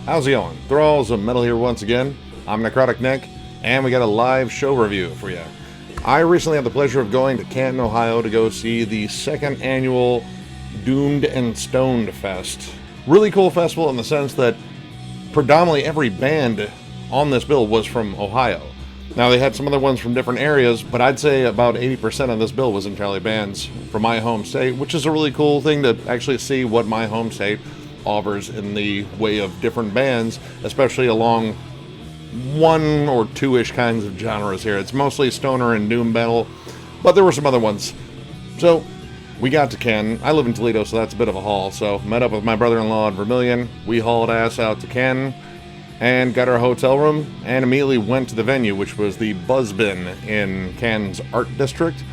How's it going? Thralls of Metal here once again. I'm Necrotic Nick, and we got a live show review for you. I recently had the pleasure of going to Canton, Ohio to go see the second annual Doomed and Stoned Fest. Really cool festival in the sense that predominantly every band on this bill was from Ohio. Now, they had some other ones from different areas, but I'd say about 80% of this bill was entirely bands from my home state, which is a really cool thing to actually see what my home state offers in the way of different bands, especially along one or two-ish kinds of genres here. It's mostly stoner and doom metal, but there were some other ones. So, we got to Canton. I live in Toledo, so that's a bit of a haul. So, met up with my brother-in-law in Vermilion. We hauled ass out to Canton and got our hotel room and immediately went to the venue, which was the Buzzbin in Canton's Art District.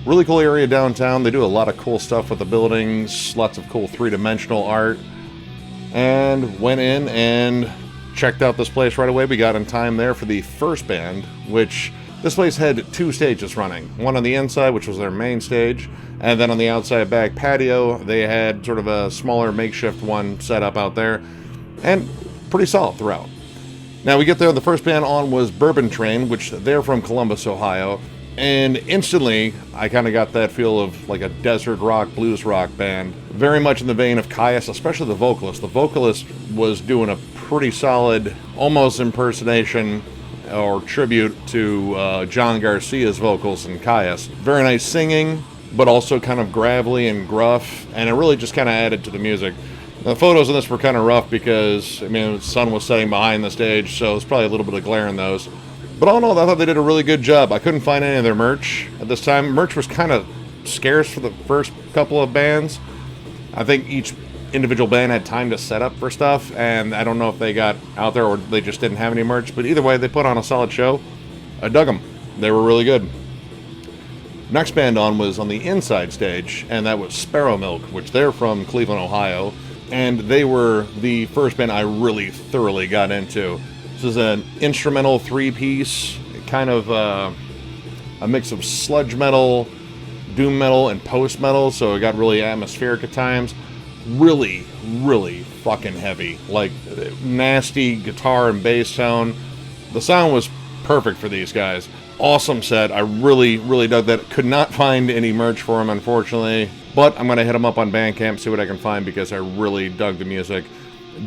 Really cool area downtown. They do a lot of cool stuff with the buildings, lots of cool three-dimensional art. And went in and checked out this place right away. We got in time there for the first band, which this place had two stages running. One on the inside, which was their main stage, and then on the outside back patio, they had sort of a smaller makeshift one set up out there, and pretty solid throughout. Now we get there, the first band on was Bourbon Train, which they're from Columbus, Ohio, and instantly I kind of got that feel of like a desert rock, blues rock band, very much in the vein of Caius, especially the vocalist. The vocalist was doing a pretty solid, almost impersonation or tribute to John Garcia's vocals in Caius. Very nice singing, but also kind of gravelly and gruff, and it really just kind of added to the music. The photos in this were kind of rough because, I mean, the sun was setting behind the stage, so there's probably a little bit of glare in those. But all in all, I thought they did a really good job. I couldn't find any of their merch at this time. Merch was kind of scarce for the first couple of bands. I think each individual band had time to set up for stuff, and I don't know if they got out there or they just didn't have any merch. But either way, they put on a solid show. I dug them. They were really good. Next band on was on the inside stage, and that was Sparrow Milk, which they're from Cleveland, Ohio. And they were the first band I really thoroughly got into. This is an instrumental three-piece, kind of a mix of sludge metal, doom metal, and post-metal, so it got really atmospheric at times. Really, really fucking heavy. Like, nasty guitar and bass sound. The sound was perfect for these guys. Awesome set. I really, really dug that. Could not find any merch for them, unfortunately. But I'm going to hit them up on Bandcamp, see what I can find, because I really dug the music.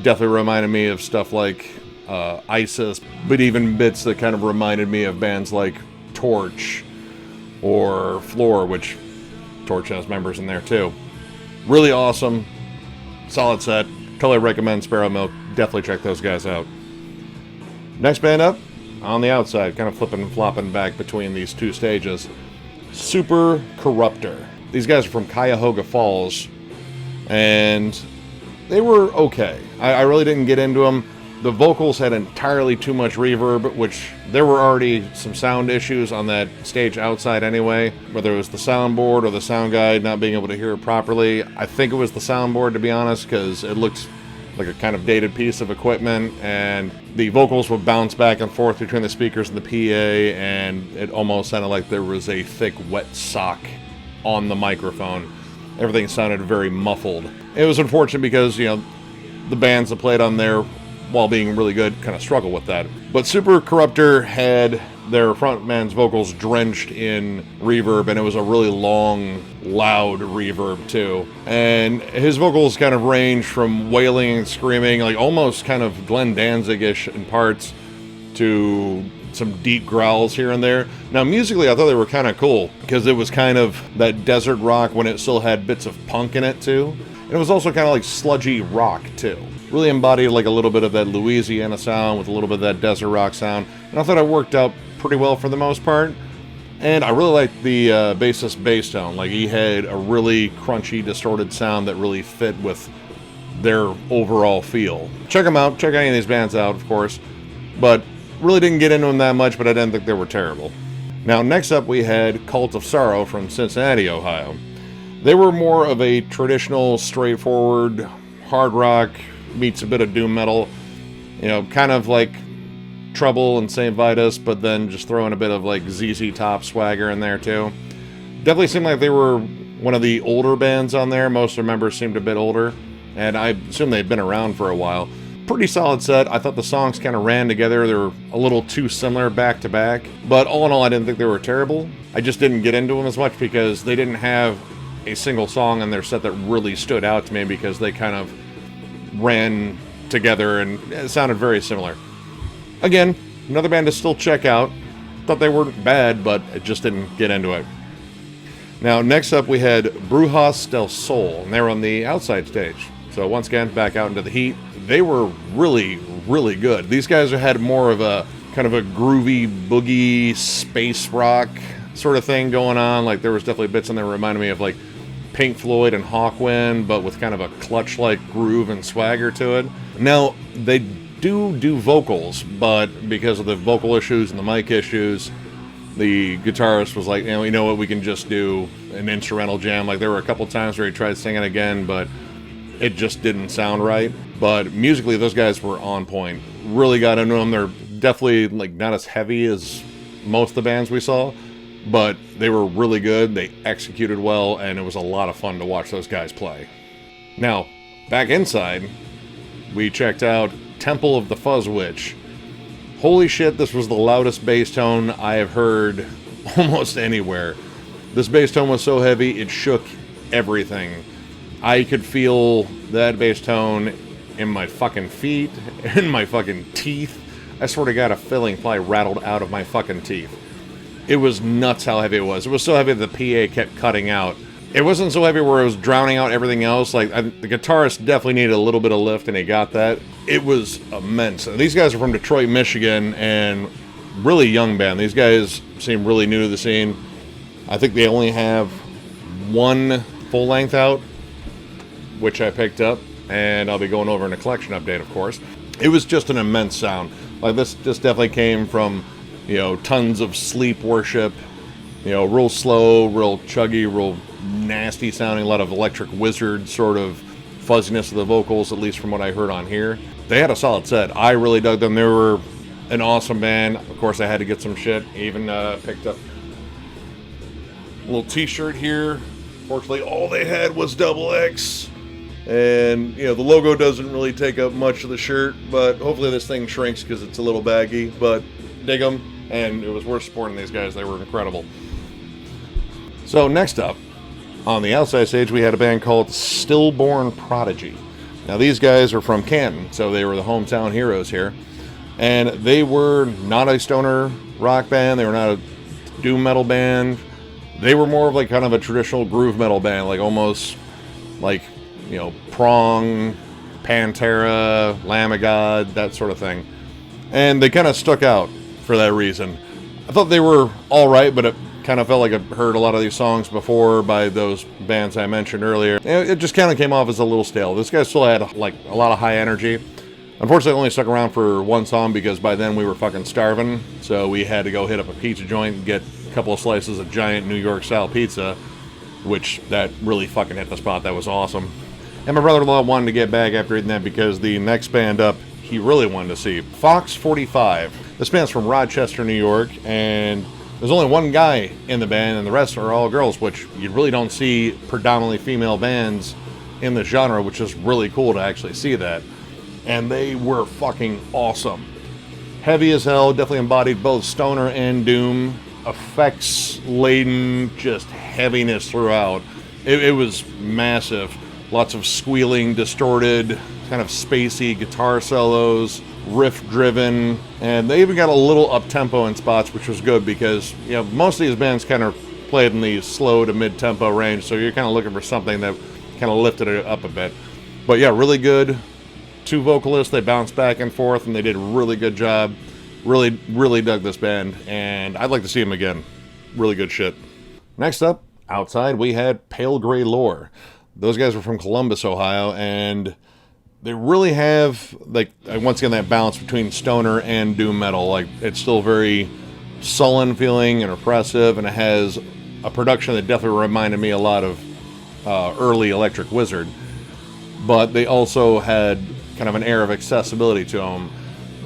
Definitely reminded me of stuff like ISIS, but even bits that kind of reminded me of bands like Torch or Floor, which Torch has members in there too. Really awesome. Solid set. Totally recommend Sparrow Milk. Definitely check those guys out. Next band up, on the outside, kind of flipping and flopping back between these two stages, Supercorrupter. These guys are from Cuyahoga Falls, and they were okay. I really didn't get into them. The vocals had entirely too much reverb, which there were already some sound issues on that stage outside anyway, whether it was the soundboard or the sound guy not being able to hear it properly. I think it was the soundboard, to be honest, because it looked like a kind of dated piece of equipment, and the vocals would bounce back and forth between the speakers and the PA, and it almost sounded like there was a thick, wet sock on the microphone. Everything sounded very muffled. It was unfortunate because, you know, the bands that played on there, while being really good, kind of struggle with that. But Supercorrupter had their frontman's vocals drenched in reverb, and it was a really long, loud reverb too. And his vocals kind of ranged from wailing and screaming, like almost kind of Glenn Danzig-ish in parts, to some deep growls here and there. Now musically I thought they were kind of cool, because it was kind of that desert rock when it still had bits of punk in it too. And it was also kind of like sludgy rock too. Really embodied like a little bit of that Louisiana sound with a little bit of that desert rock sound. And I thought it worked out pretty well for the most part. And I really liked the bassist bass tone. Like, he had a really crunchy, distorted sound that really fit with their overall feel. Check them out. Check any of these bands out, of course. But really didn't get into them that much, but I didn't think they were terrible. Now, next up we had Cult of Sorrow from Cincinnati, Ohio. They were more of a traditional, straightforward, hard rock, meets a bit of doom metal. You know, kind of like Trouble and St. Vitus, but then just throwing a bit of like ZZ Top swagger in there too. Definitely seemed like they were one of the older bands on there. Most of the members seemed a bit older, and I assume they'd been around for a while. Pretty solid set. I thought the songs kind of ran together. They were a little too similar back to back. But all in all, I didn't think they were terrible. I just didn't get into them as much because they didn't have a single song in their set that really stood out to me because they kind of ran together and it sounded very similar. Again, another band to still check out. Thought they weren't bad, but I just didn't get into it. Now, next up we had Brujas Del Sol, and they were on the outside stage. So once again, back out into the heat. They were really, really good. These guys had more of a kind of a groovy, boogie, space rock sort of thing going on. Like there was definitely bits in there that reminded me of like Pink Floyd and Hawkwind, but with kind of a clutch-like groove and swagger to it. Now, they do vocals, but because of the vocal issues and the mic issues, the guitarist was like, you know what, we can just do an instrumental jam. Like there were a couple times where he tried singing again, but it just didn't sound right. But musically, those guys were on point. Really got into them. They're definitely like not as heavy as most of the bands we saw, but they were really good. They executed well, and it was a lot of fun to watch those guys play. Now, back inside, we checked out Temple of the Fuzz Witch. Holy shit, this was the loudest bass tone I have heard almost anywhere. This bass tone was so heavy, it shook everything. I could feel that bass tone in my fucking feet, in my fucking teeth. I swear to God, a filling fly rattled out of my fucking teeth. It was nuts how heavy it was. It was so heavy the PA kept cutting out. It wasn't so heavy where it was drowning out everything else. Like, the guitarist definitely needed a little bit of lift, and he got that. It was immense. These guys are from Detroit, Michigan, and really young band. These guys seem really new to the scene. I think they only have one full length out, which I picked up, and I'll be going over in a collection update, of course. It was just an immense sound. Like, this just definitely came from, you know, tons of sleep worship, you know, real slow, real chuggy, real nasty sounding, a lot of Electric Wizard sort of fuzziness of the vocals, at least from what I heard on here. They had a solid set. I really dug them. They were an awesome band. Of course, I had to get some shit. I even picked up a little t-shirt here. Fortunately, all they had was XX. And, you know, the logo doesn't really take up much of the shirt, but hopefully this thing shrinks because it's a little baggy. But dig them, and it was worth supporting these guys. They were incredible. So next up, on the outside stage, we had a band called Stillborn Prodigy. Now, these guys are from Canton, so they were the hometown heroes here. And they were not a stoner rock band. They were not a doom metal band. They were more of like kind of a traditional groove metal band, like almost like, you know, Prong, Pantera, Lamb of God, that sort of thing. And they kind of stuck out for that reason. I thought they were all right, but it kind of felt like I've heard a lot of these songs before by those bands I mentioned earlier. It just kind of came off as a little stale. This guy still had like a lot of high energy. Unfortunately, I only stuck around for one song because by then we were fucking starving. So we had to go hit up a pizza joint and get a couple of slices of giant New York style pizza, which that really fucking hit the spot. That was awesome. And my brother-in-law wanted to get back after eating that because the next band up he really wanted to see, Fox 45. This band's from Rochester, New York, and there's only one guy in the band, and the rest are all girls, which you really don't see predominantly female bands in the genre, which is really cool to actually see that. And they were fucking awesome. Heavy as hell, definitely embodied both stoner and doom. Effects-laden, just heaviness throughout. It was massive. Lots of squealing, distorted, kind of spacey guitar solos, riff-driven, and they even got a little up-tempo in spots, which was good because, you know, most of these bands kind of played in the slow to mid-tempo range, so you're kind of looking for something that kind of lifted it up a bit. But yeah, really good. Two vocalists, they bounced back and forth, and they did a really good job. Really, really dug this band, and I'd like to see them again. Really good shit. Next up, outside, we had Pale Gray Lore. Those guys were from Columbus, Ohio, and they really have, like, once again, that balance between stoner and doom metal. Like, it's still very sullen feeling and oppressive, and it has a production that definitely reminded me a lot of early Electric Wizard. But they also had kind of an air of accessibility to them.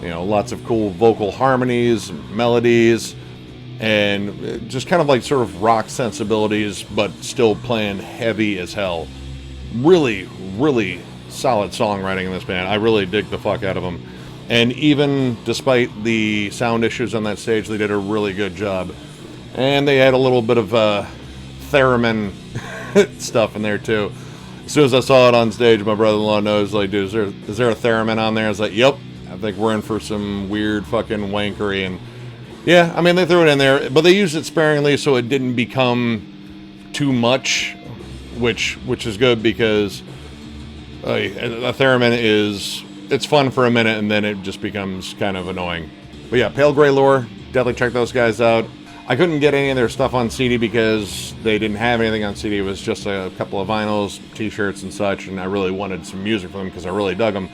You know, lots of cool vocal harmonies, melodies, and just kind of like sort of rock sensibilities, but still playing heavy as hell. Really, really solid songwriting in this band. I really dig the fuck out of them. And even despite the sound issues on that stage, they did a really good job. And they had a little bit of theremin stuff in there too. As soon as I saw it on stage, my brother-in-law knows, like, dude, is there a theremin on there? I was like, yep. I think we're in for some weird fucking wankery. And yeah, I mean, they threw it in there, but they used it sparingly so it didn't become too much, which is good, because a theremin it's fun for a minute and then it just becomes kind of annoying. But yeah, Pale Grey Lore, definitely check those guys out. I couldn't get any of their stuff on CD because they didn't have anything on CD. It was just a couple of vinyls, t-shirts and such, and I really wanted some music from them because I really dug them.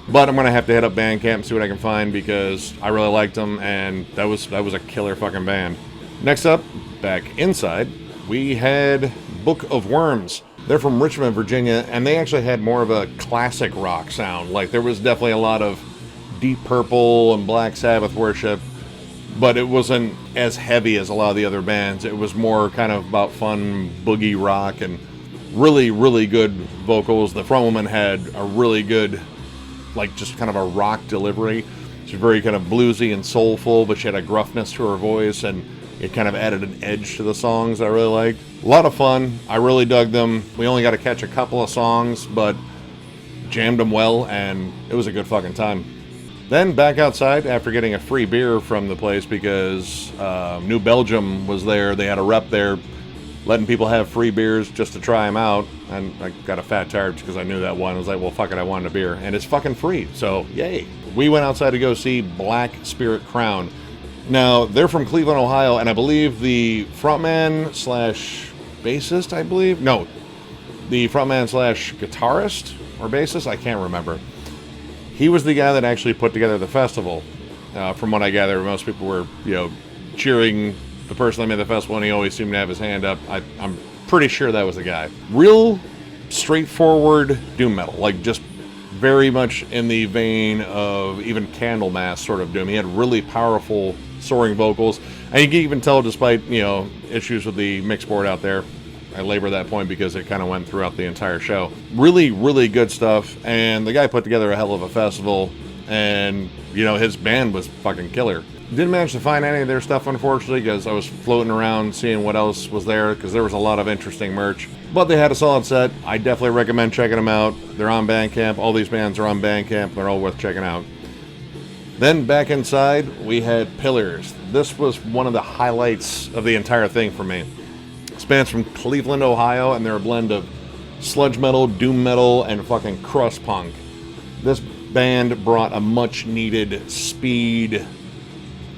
But I'm going to have to hit up Bandcamp and see what I can find, because I really liked them, and that was a killer fucking band. Next up, back inside, we had Book of Wyrms. They're from Richmond, Virginia, and they actually had more of a classic rock sound. Like, there was definitely a lot of Deep Purple and Black Sabbath worship, but it wasn't as heavy as a lot of the other bands. It was more kind of about fun boogie rock and really, really good vocals. The frontwoman had a really good, like, just kind of a rock delivery. She was very kind of bluesy and soulful, but she had a gruffness to her voice, and it kind of added an edge to the songs I really liked. A lot of fun. I really dug them. We only got to catch a couple of songs, but jammed them well, and it was a good fucking time. Then back outside after getting a free beer from the place, because New Belgium was there. They had a rep there letting people have free beers just to try them out, and I got a fat tire because I knew that one. I was like, well, fuck it, I wanted a beer, and it's fucking free, so yay. We went outside to go see Black Spirit Crown. Now, they're from Cleveland, Ohio, and I believe the frontman slash bassist, I believe? No, the frontman slash guitarist or bassist? I can't remember. He was the guy that actually put together the festival. From what I gather, most people were, cheering the person that made the festival, and he always seemed to have his hand up. I'm pretty sure that was the guy. Real straightforward doom metal, like just very much in the vein of even Candlemass sort of doom. He had really powerful soaring vocals, and you can even tell, despite issues with the mix board out there. I labor that point because it kind of went throughout the entire show. Really, really good stuff, and the guy put together a hell of a festival, and his band was fucking killer. Didn't manage to find any of their stuff, unfortunately, because I was floating around seeing what else was there, because there was a lot of interesting merch. But they had a solid set. I definitely recommend checking them out. They're on Bandcamp. All these bands are on Bandcamp. They're all worth checking out. Then back inside, we had Pillars. This was one of the highlights of the entire thing for me. This band's from Cleveland, Ohio, and they're a blend of sludge metal, doom metal, and fucking crust punk. This band brought a much-needed speed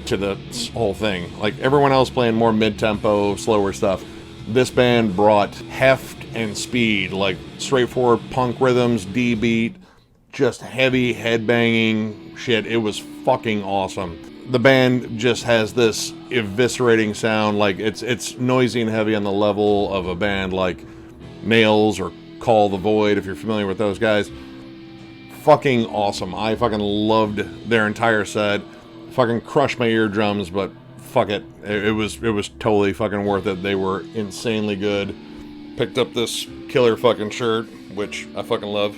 to the whole thing. Like, everyone else playing more mid-tempo, slower stuff. This band brought heft and speed, like straightforward punk rhythms, D-beat, just heavy headbanging shit. It was fucking awesome. The band just has this eviscerating sound. Like, it's noisy and heavy on the level of a band like Nails or Call the Void, if you're familiar with those guys. Fucking awesome. I fucking loved their entire set. Fucking crushed my eardrums, but fuck it. It was totally fucking worth it. They were insanely good. Picked up this killer fucking shirt, which I fucking love.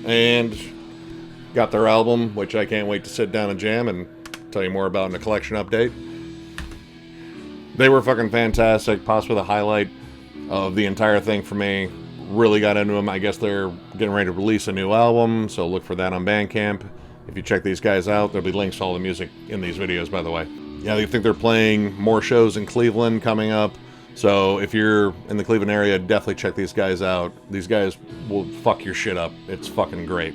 And got their album, which I can't wait to sit down and jam and tell you more about in a collection update. They were fucking fantastic. Possibly the highlight of the entire thing for me. Really got into them. I guess they're getting ready to release a new album, so look for that on Bandcamp. If you check these guys out, there'll be links to all the music in these videos, by the way. Yeah, I think they're playing more shows in Cleveland coming up. So if you're in the Cleveland area, definitely check these guys out. These guys will fuck your shit up. It's fucking great.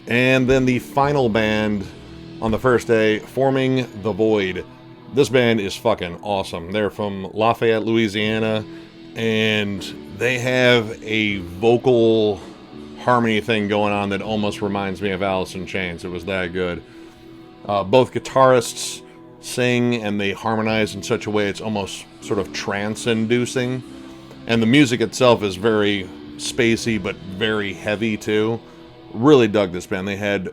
And then the final band on the first day, Forming the Void. This band is fucking awesome. They're from Lafayette, Louisiana, and they have a vocal harmony thing going on that almost reminds me of Alice in Chains. It was that good. Both guitarists sing and they harmonize in such a way it's almost sort of trance-inducing. And the music itself is very spacey but very heavy too. Really dug this band. They had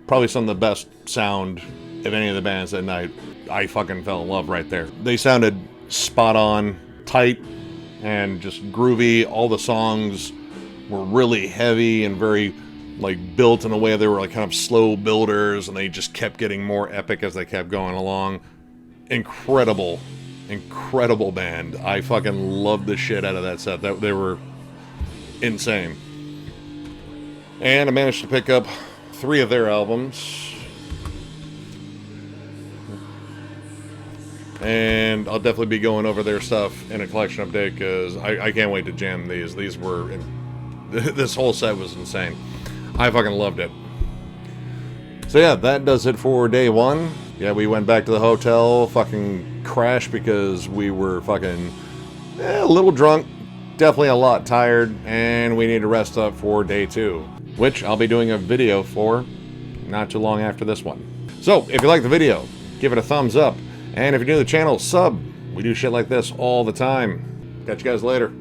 probably some of the best sound of any of the bands that night. I fucking fell in love right there. They sounded spot on, tight, and just groovy. All the songs were really heavy and very like built in a way they were like kind of slow builders, and they just kept getting more epic as they kept going along. Incredible band. I fucking loved the shit out of that set. They were insane. And I managed to pick up 3 of their albums. And I'll definitely be going over their stuff in a collection update, because I can't wait to jam these. These were... this whole set was insane. I fucking loved it. So yeah, that does it for day 1. Yeah, we went back to the hotel, fucking crashed because we were fucking a little drunk, definitely a lot tired, and we need to rest up for day 2, which I'll be doing a video for not too long after this one. So, if you like the video, give it a thumbs up, and if you're new to the channel, sub. We do shit like this all the time. Catch you guys later.